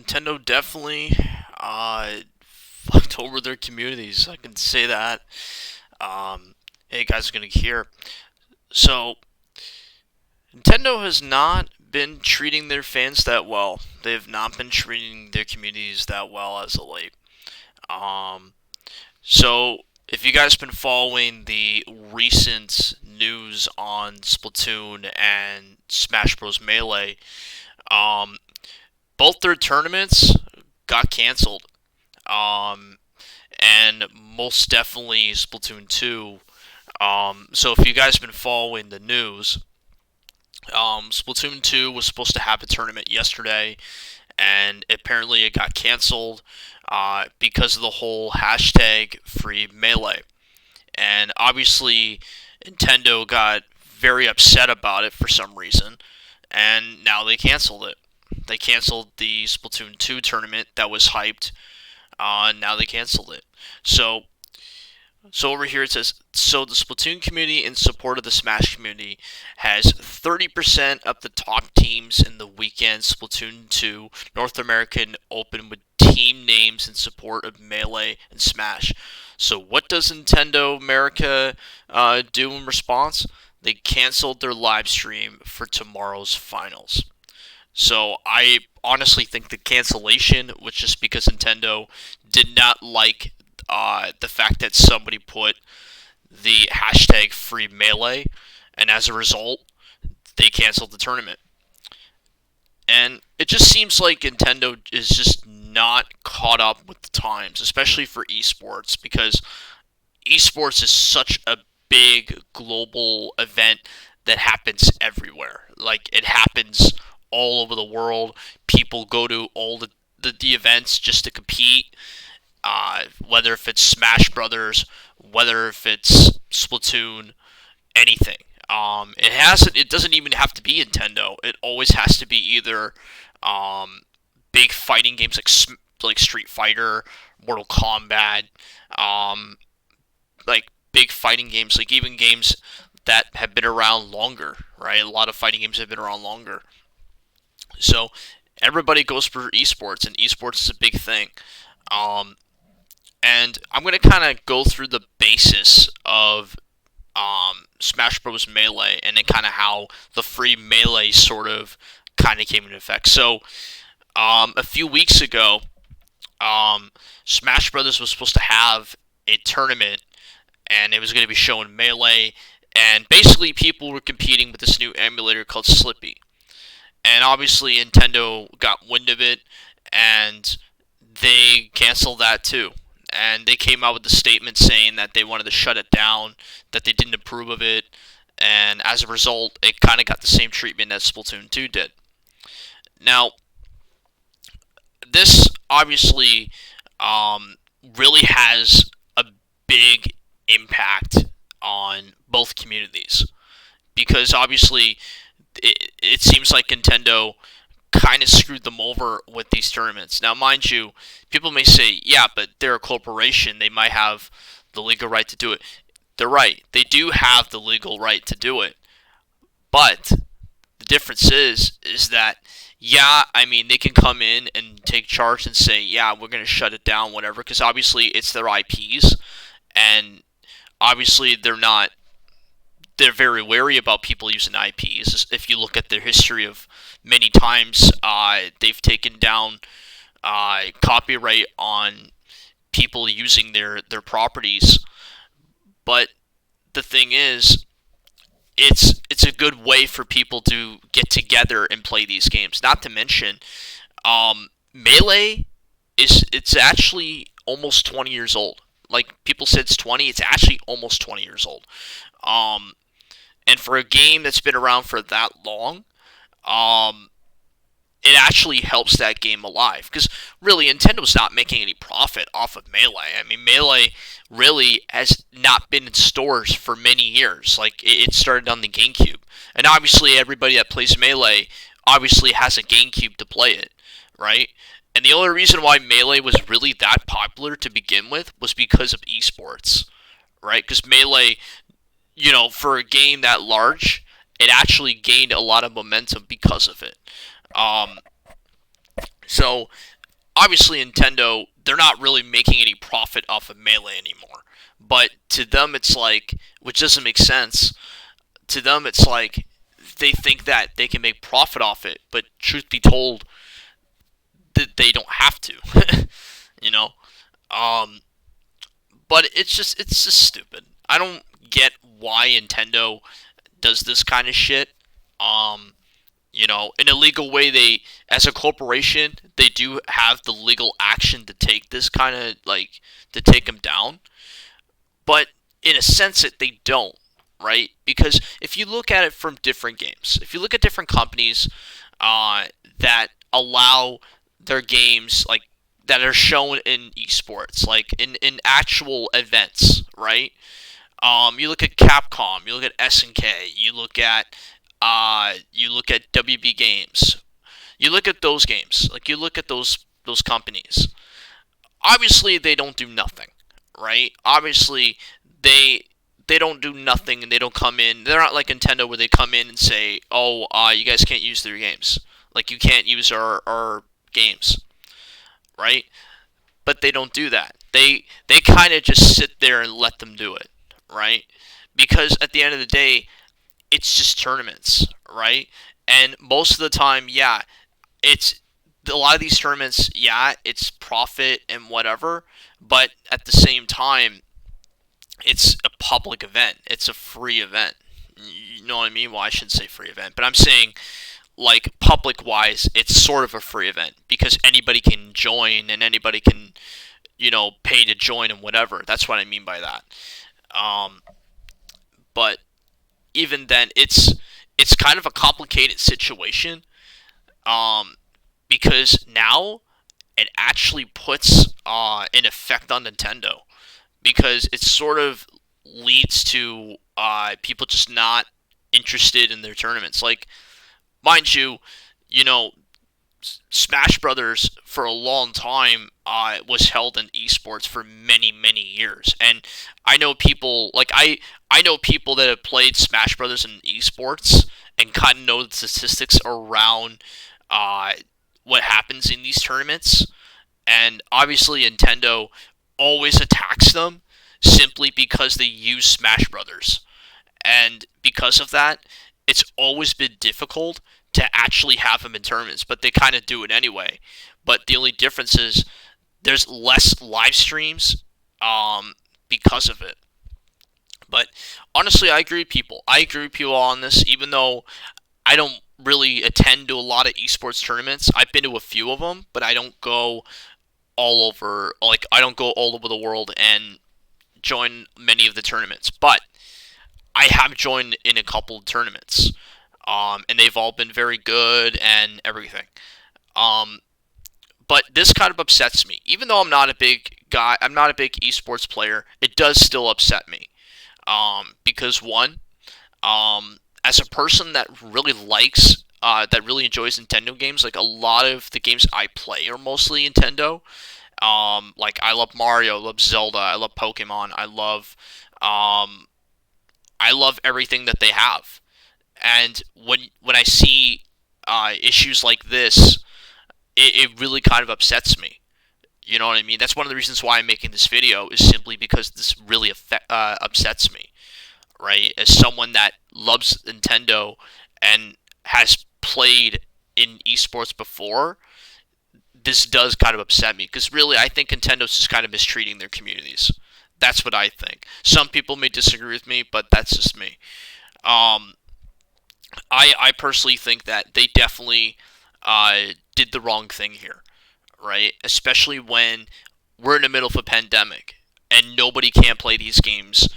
Nintendo definitely fucked over their communities. I can say that. Hey guys, gonna hear. So Nintendo has not been treating their fans that well. They have not been treating their communities that well as of late. Um, so if you guys been following the recent news on Splatoon and Smash Bros. Melee, um, both their tournaments got canceled. Um, and most definitely Splatoon 2. So if you guys have been following the news, Splatoon 2 was supposed to have a tournament yesterday, and apparently it got canceled because of the whole hashtag free melee. And obviously, Nintendo got very upset about it for some reason, and now they canceled it. They canceled the Splatoon 2 tournament that was hyped. Now they canceled it. So over here it says, so the Splatoon community in support of the Smash community has 30% of the top teams in the weekend Splatoon 2 North American Open with team names in support of Melee and Smash. So what does Nintendo America do in response? They canceled their live stream for tomorrow's finals. So I honestly think the cancellation was just because Nintendo did not like the fact that somebody put the hashtag free melee, and as a result, they canceled the tournament. And it just seems like Nintendo is just not caught up with the times, especially for esports, because esports is such a big global event that happens everywhere. Like, it happens all over the world. People go to all the events just to compete, whether if it's Smash Brothers, whether if it's Splatoon, anything. It doesn't even have to be Nintendo. It always has to be either big fighting games like Street Fighter, Mortal Kombat, um, like big fighting games, like even games that have been around longer, right? A lot of fighting games have been around longer. So everybody goes for esports, and esports is a big thing. Um, and I'm going to kind of go through the basis of Smash Bros. Melee and then kind of how the free Melee sort of kind of came into effect. So a few weeks ago, Smash Brothers was supposed to have a tournament, and it was going to be showing Melee, and basically people were competing with this new emulator called Slippy. And obviously Nintendo got wind of it, and they canceled that too. And they came out with a statement saying that they wanted to shut it down, that they didn't approve of it, and as a result, it kind of got the same treatment that Splatoon 2 did. Now, this obviously really has a big impact on both communities, because obviously it seems like Nintendo kind of screwed them over with these tournaments. Now, mind you, people may say, yeah, but they're a corporation. They might have the legal right to do it. They're right. They do have the legal right to do it. But the difference is that, yeah, I mean, they can come in and take charge and say, yeah, we're going to shut it down, whatever, because obviously it's their IPs, and obviously they're very wary about people using IPs. If you look at their history of many times, they've taken down copyright on people using their properties. But the thing is, it's a good way for people to get together and play these games. Not to mention, Melee it's actually almost 20 years old. Like, people said it's 20, it's actually almost 20 years old. Um, and for a game that's been around for that long, um, it actually helps that game alive. Because really, Nintendo's not making any profit off of Melee. I mean, Melee really has not been in stores for many years. Like, it started on the GameCube. And obviously, everybody that plays Melee obviously has a GameCube to play it, right? And the only reason why Melee was really that popular to begin with was because of esports, right? Because Melee, for a game that large, it actually gained a lot of momentum because of it. Um, so obviously Nintendo, they're not really making any profit off of Melee anymore. But to them, it's like, which doesn't make sense. To them, it's like they think that they can make profit off it. But truth be told, that they don't have to. you know. Um, but it's just stupid. I don't get why Nintendo does this kind of shit. Um, in a legal way, they, as a corporation, they do have the legal action to take this kind of, like, to take them down. But in a sense, they don't, right? Because if you look at it from different games, if you look at different companies uh, that allow their games, like, that are shown in esports, like in actual events, right? You look at Capcom, you look at SNK, you look at WB Games, you look at those games, like you look at those companies. Obviously, they don't do nothing, right? Obviously, they they don't do nothing and they don't come in. They're not like Nintendo where they come in and say, "Oh, you guys can't use their games. Like you can't use our games." Right? But they don't do that. They kind of just sit there and let them do it, right? Because at the end of the day, it's just tournaments, right? And most of the time, yeah, it's a lot of these tournaments, yeah, it's profit and whatever, but at the same time, it's a public event. It's a free event. You know what I mean? Well, I shouldn't say free event, but I'm saying, like, public wise, it's sort of a free event because anybody can join and anybody can, pay to join and whatever. That's what I mean by that. Um, but even then, it's kind of a complicated situation. Um, because now it actually puts an effect on Nintendo because it sort of leads to people just not interested in their tournaments. Like, mind you, you know, Smash Brothers for a long time was held in esports for many many years, and I know people like I know people that have played Smash Brothers in esports and kind of know the statistics around uh, what happens in these tournaments, and obviously Nintendo always attacks them simply because they use Smash Brothers. And because of that, it's always been difficult to actually have them in tournaments, but they kind of do it anyway. But the only difference is there's less live streams because of it. But honestly, I agree with people. I agree with people on this, even though I don't really attend to a lot of esports tournaments. I've been to a few of them, but I don't go all over. Like I don't go all over the world and join many of the tournaments. But I have joined in a couple of tournaments, and they've all been very good and everything. Um, but this kind of upsets me, even though I'm not a big guy. I'm not a big esports player. It does still upset me, because one, as a person that really likes, that really enjoys Nintendo games, like a lot of the games I play are mostly Nintendo. Like I love Mario, I love Zelda, I love Pokemon, um, I love everything that they have. And when I see issues like this, it really kind of upsets me. You know what I mean? That's one of the reasons why I'm making this video is simply because this really upsets me, right? As someone that loves Nintendo and has played in esports before, this does kind of upset me because really I think Nintendo's just kind of mistreating their communities. That's what I think. Some people may disagree with me, but that's just me. Um, I personally think that they definitely did the wrong thing here, right? Especially when we're in the middle of a pandemic and nobody can play these games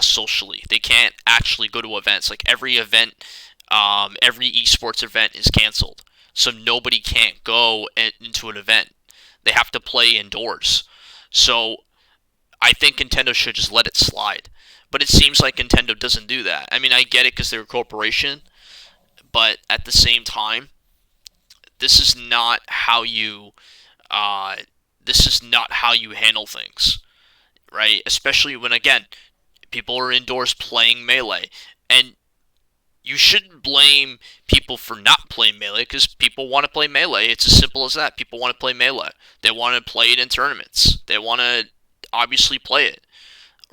socially. They can't actually go to events. Like every event, every esports event is canceled, so nobody can't go into an event. They have to play indoors. So I think Nintendo should just let it slide. But it seems like Nintendo doesn't do that. I mean, I get it because they're a corporation, but at the same time, this is not how you uh, this is not how you handle things, right? Especially when again people are indoors playing melee, and you shouldn't blame people for not playing Melee because people want to play Melee. It's as simple as that. People want to play Melee. They want to play it in tournaments. They want to obviously play it,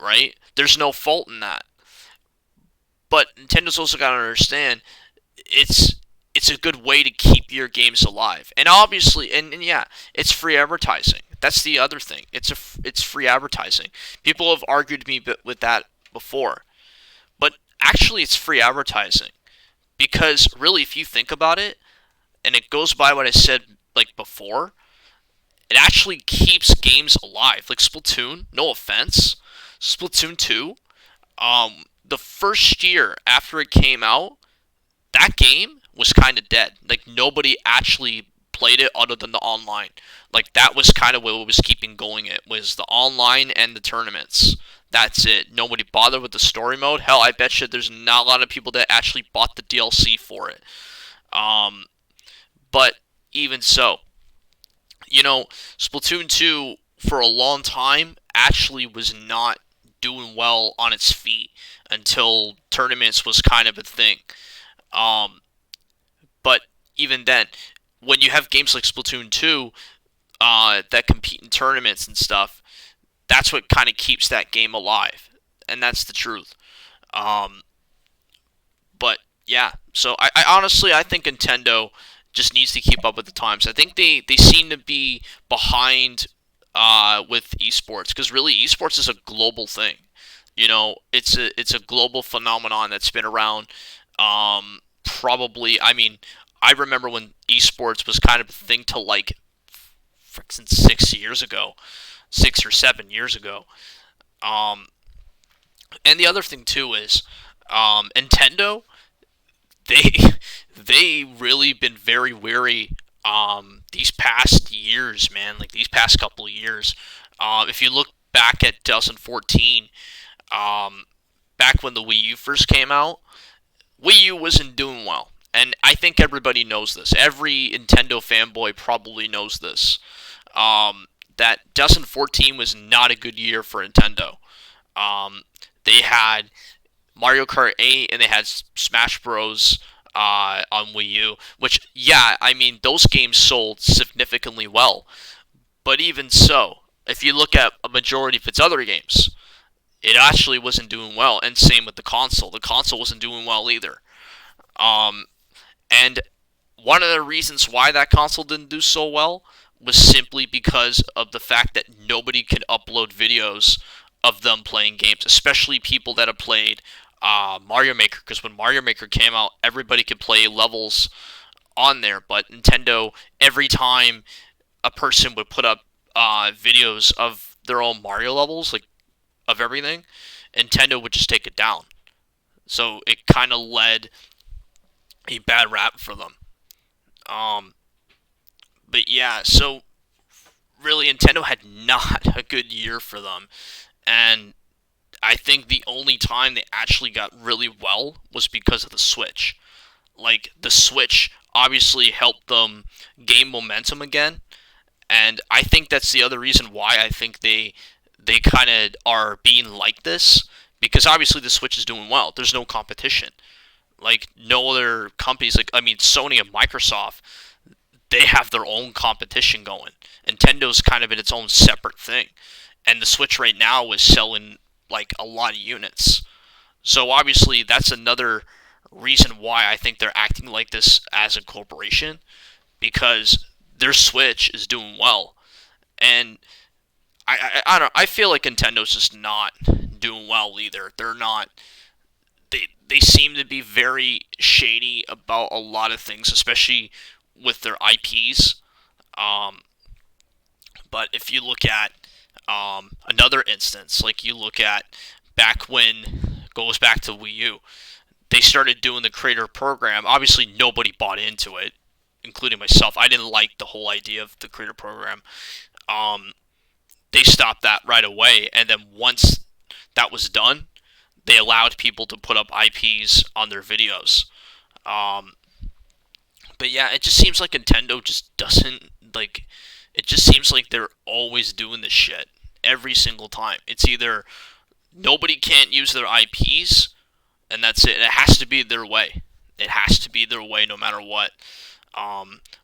right? There's no fault in that. But Nintendo's also got to understand it's it's a good way to keep your games alive. And obviously, and yeah, it's free advertising. That's the other thing. It's free advertising. People have argued me with that before, but actually, it's free advertising because really, if you think about it, and it goes by what I said like before, it actually keeps games alive. Like Splatoon, no offense, Splatoon 2. The first year after it came out, that game was kind of dead. Like nobody actually played it other than the online. Like that was kind of what was keeping going. It was the online and the tournaments. That's it. Nobody bothered with the story mode. Hell, I bet you there's not a lot of people that actually bought the DLC for it. Um, but even so, Splatoon 2 for a long time actually was not doing well on its feet until tournaments was kind of a thing. Um, but even then, when you have games like Splatoon 2 that compete in tournaments and stuff, that's what kind of keeps that game alive, and that's the truth. Um, but yeah, so I honestly I think Nintendo just needs to keep up with the times. I think they seem to be behind with esports because really esports is a global thing. It's a global phenomenon that's been around. Probably, I mean, I remember when esports was kind of a thing to like, friction 6 years ago, 6 or 7 years ago. Um, and the other thing too is, Nintendo they they really been very wary these past years, man. Like these past couple of years. If you look back at 2014, um, back when the Wii U first came out, Wii U wasn't doing well. And I think everybody knows this. Every Nintendo fanboy probably knows this. That 2014 was not a good year for Nintendo. They had Mario Kart 8 and they had Smash Bros. On Wii U, which, yeah, I mean, those games sold significantly well. But even so, if you look at a majority of its other games, it actually wasn't doing well. And same with the console. The console wasn't doing well either. Um, and one of the reasons why that console didn't do so well was simply because of the fact that nobody could upload videos of them playing games, especially people that have played Mario Maker. Because when Mario Maker came out, everybody could play levels on there, but Nintendo, every time a person would put up videos of their own Mario levels, like of everything, Nintendo would just take it down. So it kind of led a bad rap for them. Um, but yeah, so really, Nintendo had not a good year for them, and I think the only time they actually got really well was because of the Switch. Like the Switch obviously helped them gain momentum again, and I think that's the other reason why I think they kind of are being like this, because obviously the Switch is doing well. There's no competition. Like no other companies, like I mean Sony and Microsoft, they have their own competition going. Nintendo's kind of in its own separate thing. And the Switch right now is selling like a lot of units. So obviously that's another reason why I think they're acting like this as a corporation, because their Switch is doing well. And I don't, I feel like Nintendo's just not doing well either. They're not, they seem to be very shady about a lot of things, especially with their IPs. Um, but if you look at another instance, like you look at back when, goes back to Wii U, they started doing the creator program. Obviously, nobody bought into it, including myself. I didn't like the whole idea of the creator program. Um, they stopped that right away, and then once that was done, they allowed people to put up IPs on their videos. Um, but yeah, it just seems like Nintendo just doesn't like. It just seems like they're always doing this shit every single time. It's either nobody can't use their IPs, and that's it. It has to be their way. It has to be their way no matter what.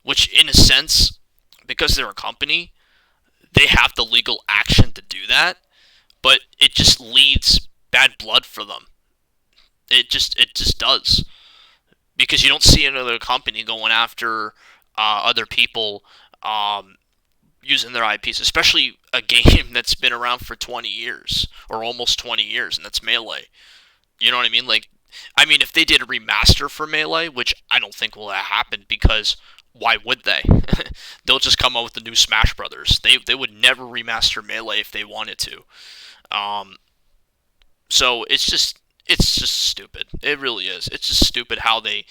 Which, in a sense, because they're a company, they have the legal action to do that, but it just leads bad blood for them. It just does, because you don't see another company going after other people using their IPs, especially a game that's been around for 20 years or almost 20 years, and that's Melee. You know what I mean? Like, I mean, if they did a remaster for Melee, which I don't think will happen, because why would they? They'll just come out with the new Smash Brothers. They would never remaster Melee if they wanted to. Um, so it's just stupid. It really is. It's just stupid how they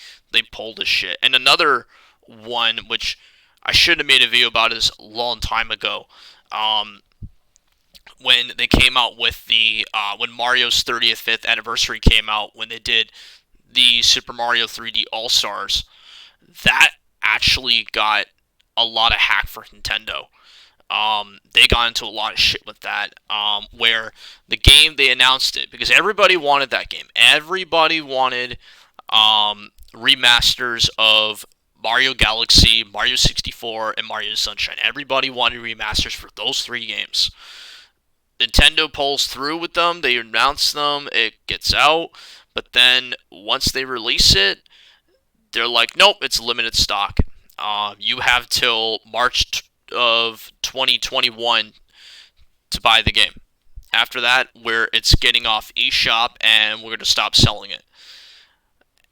pull this shit. And another one, which I should have made a video about this a long time ago. Um, when they came out with the when Mario's 35th anniversary came out, when they did the Super Mario 3D All Stars, that actually got a lot of hack for Nintendo. They got into a lot of shit with that. Where the game, they announced it because everybody wanted that game. Everybody wanted remasters of Mario Galaxy, Mario 64, and Mario Sunshine. Everybody wanted remasters for those three games. Nintendo pulls through with them. They announce them. It gets out. But then once they release it, they're like, nope, it's limited stock. You have till March of 2021 to buy the game. After that, where it's getting off eShop and we're going to stop selling it.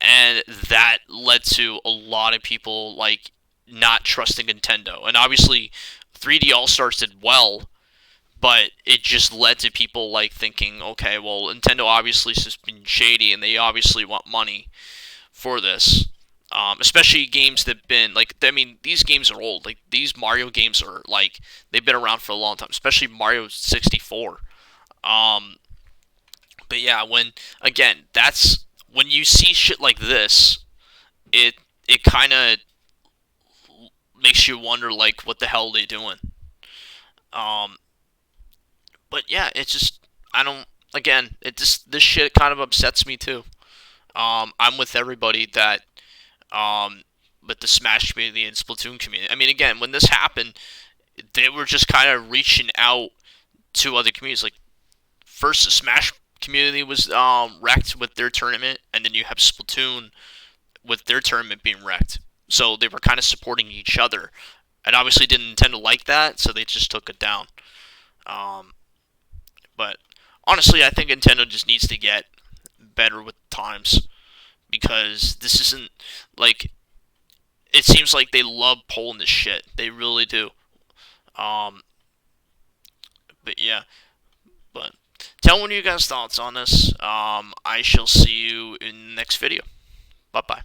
And that led to a lot of people like not trusting Nintendo. And obviously, 3D All Stars did well, but it just led to people like thinking, okay, well, Nintendo obviously has been shady, and they obviously want money for this. Especially games that've been like, I mean, these games are old. Like, these Mario games are like, they've been around for a long time. Especially Mario 64. Um, but yeah, when again, that's when you see shit like this, it it kind of makes you wonder like, what the hell are they doing? Um, but yeah, it's just, I don't. Again, it just, this shit kind of upsets me too. I'm with everybody that with the Smash community and Splatoon community. I mean, again, when this happened, they were just kind of reaching out to other communities. Like, first, the Smash community was wrecked with their tournament, and then you have Splatoon with their tournament being wrecked. So they were kind of supporting each other, and obviously didn't Nintendo like that, so they just took it down. Um, but honestly, I think Nintendo just needs to get better with times, because this isn't like, it seems like they love pulling this shit. They really do. Um, but yeah, but tell me your guys' thoughts on this. I shall see you in the next video. Bye bye.